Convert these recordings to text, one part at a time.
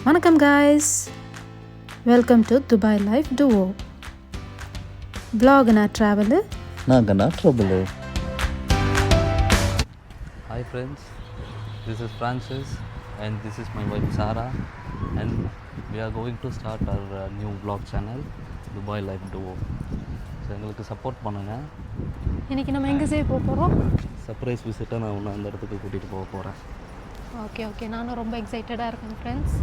வணக்கம் guys, welcome to Dubai Life Duo. Vlog na travel. நாங்கள் trouble. Hi friends, this is Francis and this is my wife Sarah and we are going to start our new vlog channel Dubai Life Duo. So எங்களுக்கு support பண்ணுங்கள். இன்னைக்கு நம்ம எங்கே போக போகிறோம்? Surprise விசிட்டாக நான் ஒன்று அந்த இடத்துக்கு கூட்டிகிட்டு போக போகிறேன். ஓகே நானும் ரொம்ப எக்ஸைட்டடாக இருக்கேன் ஃப்ரெண்ட்ஸ்.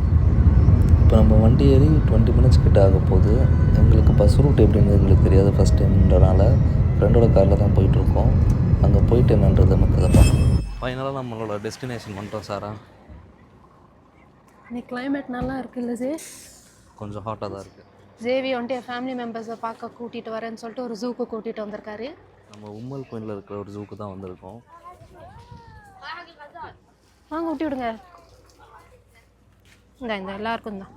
இப்போ நம்ம வண்டி ஏறி 20 மினிட்ஸ் கிட்ட ஆக போகுது. எங்களுக்கு பஸ் ரூட் எப்படின்னு எங்களுக்கு தெரியாது ஃபஸ்ட் டைம்ன்றனால ஃப்ரெண்டோட காரில் தான் போயிட்டுருக்கோம். அங்கே போயிட்டு என்னன்றது மற்றதை பார்க்கணும். ஃபைனலாக நம்மளோட டெஸ்டினேஷன் பண்ணுறோம் சாரா. இன்னைக்கு கிளைமேட் நல்லா இருக்குல்ல ஜே? கொஞ்சம் ஹாட்டாக தான் இருக்குது. ஜேவி வந்துட்டு என் ஃபேமிலி மெம்பர்ஸை பார்க்க கூட்டிகிட்டு வரேன்னு சொல்லிட்டு ஒரு ஜூக்கு கூட்டிகிட்டு வந்திருக்காரு. நம்ம உம்மல் கோயிலில் இருக்கிற ஒரு ஜூக்கு தான் வந்திருக்கோம். வாங்க ஊட்டி விடுங்க. இந்த எல்லாருக்கும் தான்.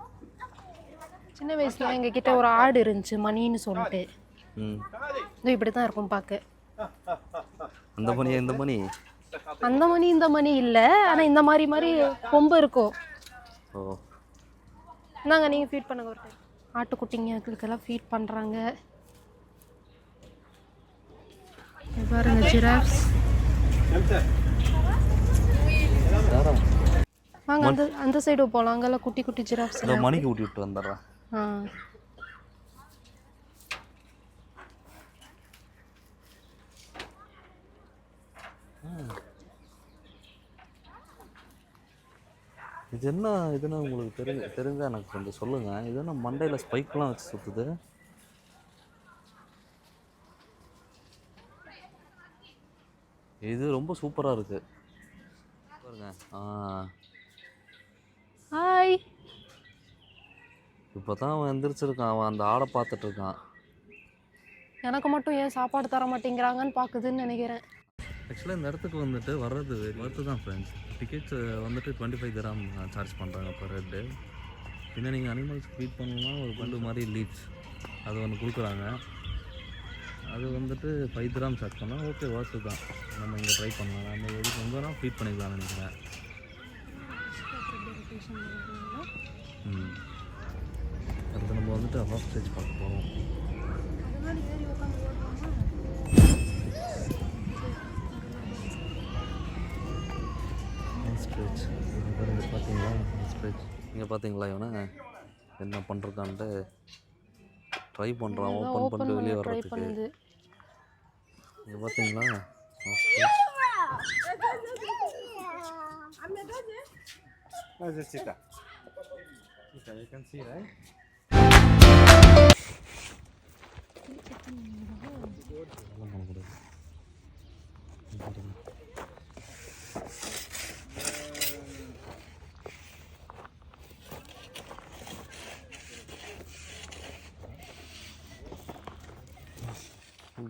சின்ன வயசில் எங்ககிட்ட ஒரு ஆடு இருந்துச்சு மணின்னு சொல்லிட்டு. இது இப்படி தான் இருக்கும் பார்க்க. அந்த மணி இந்த மணி அந்த மணி இந்த மணி இல்லை, ஆனால் இந்த மாதிரி கொம்பு இருக்கும். ஓ இந்தாங்க நீங்கள் ஃபீட் பண்ணுங்க. ஒரு டைம் ஆட்டுக்குட்டிங்களுக்கெல்லாம் ஃபீட் பண்ணுறாங்க. பாருங்க ஜிராஃப்ஸ். வாங்க அந்த சைடு போகலாம். அங்கெல்லாம் குட்டி குட்டி ஜிராஃப்ஸ். மணிக்கு ஊட்டி விட்டு வந்துடுறேன். இது என்ன உங்களுக்கு தெரிஞ்சா எனக்கு கொஞ்சம் சொல்லுங்கள். இது என்ன மண்டையில் ஸ்பைக்லாம் வச்சு சுற்றுது? இது ரொம்ப சூப்பராக இருக்குது பாருங்க. ஹாய். இப்போ தான் அவன் எந்திரிச்சிருக்கான். அவன் அந்த ஆடை பார்த்துட்ருக்கான். எனக்கு மட்டும் ஏன் சாப்பாடு தர மாட்டேங்கிறாங்கன்னு பார்க்குதுன்னு நினைக்கிறேன். ஆக்சுவலாக இந்த இடத்துக்கு வந்துட்டு வர்றது ஒர்த்து தான் ஃப்ரெண்ட்ஸ். டிக்கெட்ஸ் வந்துட்டு 25 திராம் சார்ஜ் பண்ணுறாங்க பர் ஹெட்டு. பின்ன நீங்கள் அனிமல்ஸ் ஃபீட் பண்ணணும்னா ஒரு பண்டு மாதிரி லீவ்ஸ் அது ஒன்று கொடுக்குறாங்க. அது வந்துட்டு 5 திராம் சார்ஜ் பண்ணால் ஓகே ஒர்த்து தான். நம்ம இங்கே ட்ரை பண்ணலாம். நம்ம எதுக்கு எங்கே வேணால் ஃபீட் பண்ணிக்கலாம்னு நினைக்கிறேன். அடுத்து நம்ம வந்துட்டு ஹாஃப் ஸ்டேஜ் பார்க்க போகிறோம். ஸ்ட்ரெச் இங்கே பார்த்தீங்களா? ஸ்ட்ரெச் இங்கே பார்த்தீங்களா? இவனை என்ன பண்ணுறான்ட்டு ட்ரை பண்ணுறான் ஓப்பன் பண்ணிட்டு வெளியே வர்றதுக்கு. இங்கே பார்த்தீங்களா?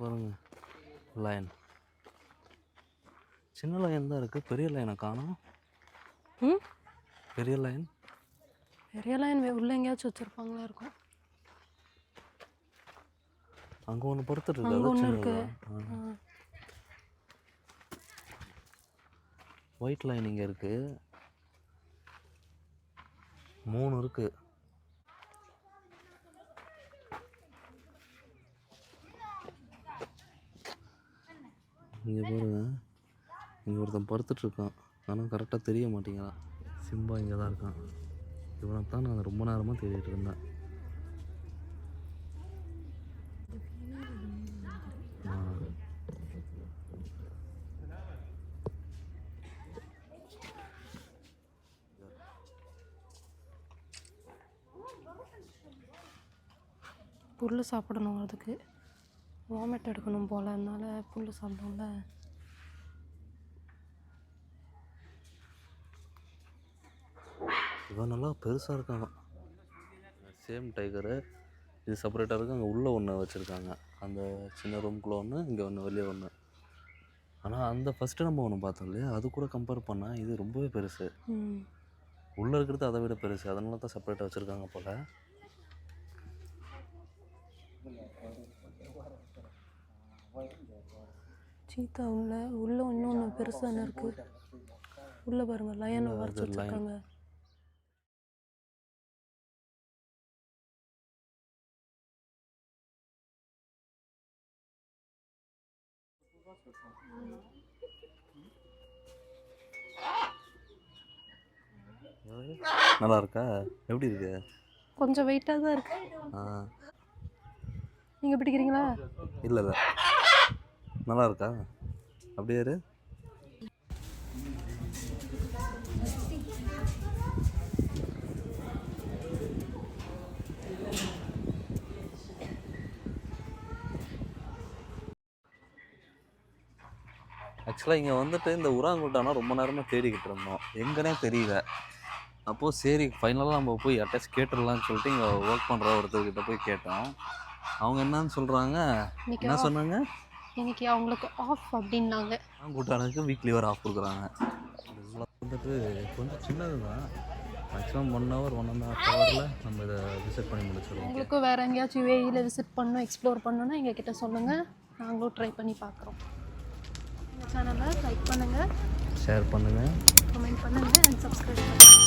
பாருங்க லைன். சின்ன லைன் தான் இருக்குது, பெரிய லைனை காணோம். பெரிய லைன் உள்ள எங்கேயாச்சும் வச்சுருப்பாங்களா இருக்கும். அங்கே ஒன்று படுத்துட்டு இருக்கு. ஒயிட் லைன் இங்கே இருக்குது. 3 இருக்குது. இங்கே பாருங்க, இங்கே ஒருத்தன் படுத்துட்ருக்கான். ஆனால் கரெக்டாக தெரிய மாட்டேங்கிறான். சிம்பா இங்கே தான் இருக்கான். இவனை தான் நான் ரொம்ப நேரமாக தேடிட்டு இருந்தேன். புல் சாப்பிடணும், அதுக்கு வாமிட் எடுக்கணும் போல், அதனால புல் சாப்பிடணும்ல. இவன் நல்லா பெருசாக இருக்காங்க. Same tiger. இது செப்பரேட்டாக இருக்குது. அங்கே உள்ளே ஒன்று வச்சுருக்காங்க. அந்த சின்ன ரூம்குள்ளே ஒன்று, இங்கே ஒன்று, வெளியே ஒன்று. ஆனால் அந்த ஃபஸ்ட்டு நம்ம ஒன்று பார்த்தோம் இல்லையா, அது கூட கம்பேர் பண்ணால் இது ரொம்பவே பெருசு. உள்ளே இருக்கிறது அதை விட பெருசு. அதனால தான் செப்பரேட்டாக வச்சுருக்காங்க போல். சீத்தா உள்ள இன்னொன்று பெருசாக இருக்குது. உள்ளே பாருங்கள் லயனை வரைச்சி வச்சுருக்காங்க. நல்லா இருக்கா? எப்படி இருக்கு? கொஞ்சம் வெயிட்டாக தான் இருக்கு. நீங்கள் பிடிக்கிறீங்களா? இல்லை இல்லை, நல்லா இருக்கா? அப்படியே இரு. ஆக்சுவலாக இங்கே வந்துட்டு இந்த உராங்குட்டானா ரொம்ப நேரமாக தேடிக்கிட்டு இருந்தோம், எங்கன்னே தெரியல. அப்போது சரி ஃபைனலாக நம்ம போய் யார்ட்டாச்சும் கேட்டுடலான்னு சொல்லிட்டு இங்கே ஒர்க் பண்ணுற ஒருத்தர்கிட்ட போய் கேட்டோம். அவங்க என்னன்னு சொல்கிறாங்க, என்ன சொன்னாங்க, இன்னைக்கு அவங்களுக்கு ஆஃப் அப்படின்னாங்க. உராங்குட்டானுக்கு வீக்லி ஒரு ஆஃப் கொடுக்குறாங்க. வந்துட்டு கொஞ்சம் சின்னது தான், மேக்ஸிமம் 1 hour 1.5 hour நம்ம இதை விசிட் பண்ணி முடிச்சிடுவோம். உங்களுக்கும் வேறு எங்கேயாச்சும் UAE விசிட் பண்ணணும், எக்ஸ்ப்ளோர் பண்ணணுன்னா எங்ககிட்ட சொல்லுங்கள், நாங்களும் ட்ரை பண்ணி பார்க்குறோம். இந்த சேனலை லைக் பண்ணுங்கள், ஷேர் பண்ணுங்கள், கமெண்ட் பண்ணுங்கள் அண்ட் சப்ஸ்கிரைப் பண்ணுங்கள்.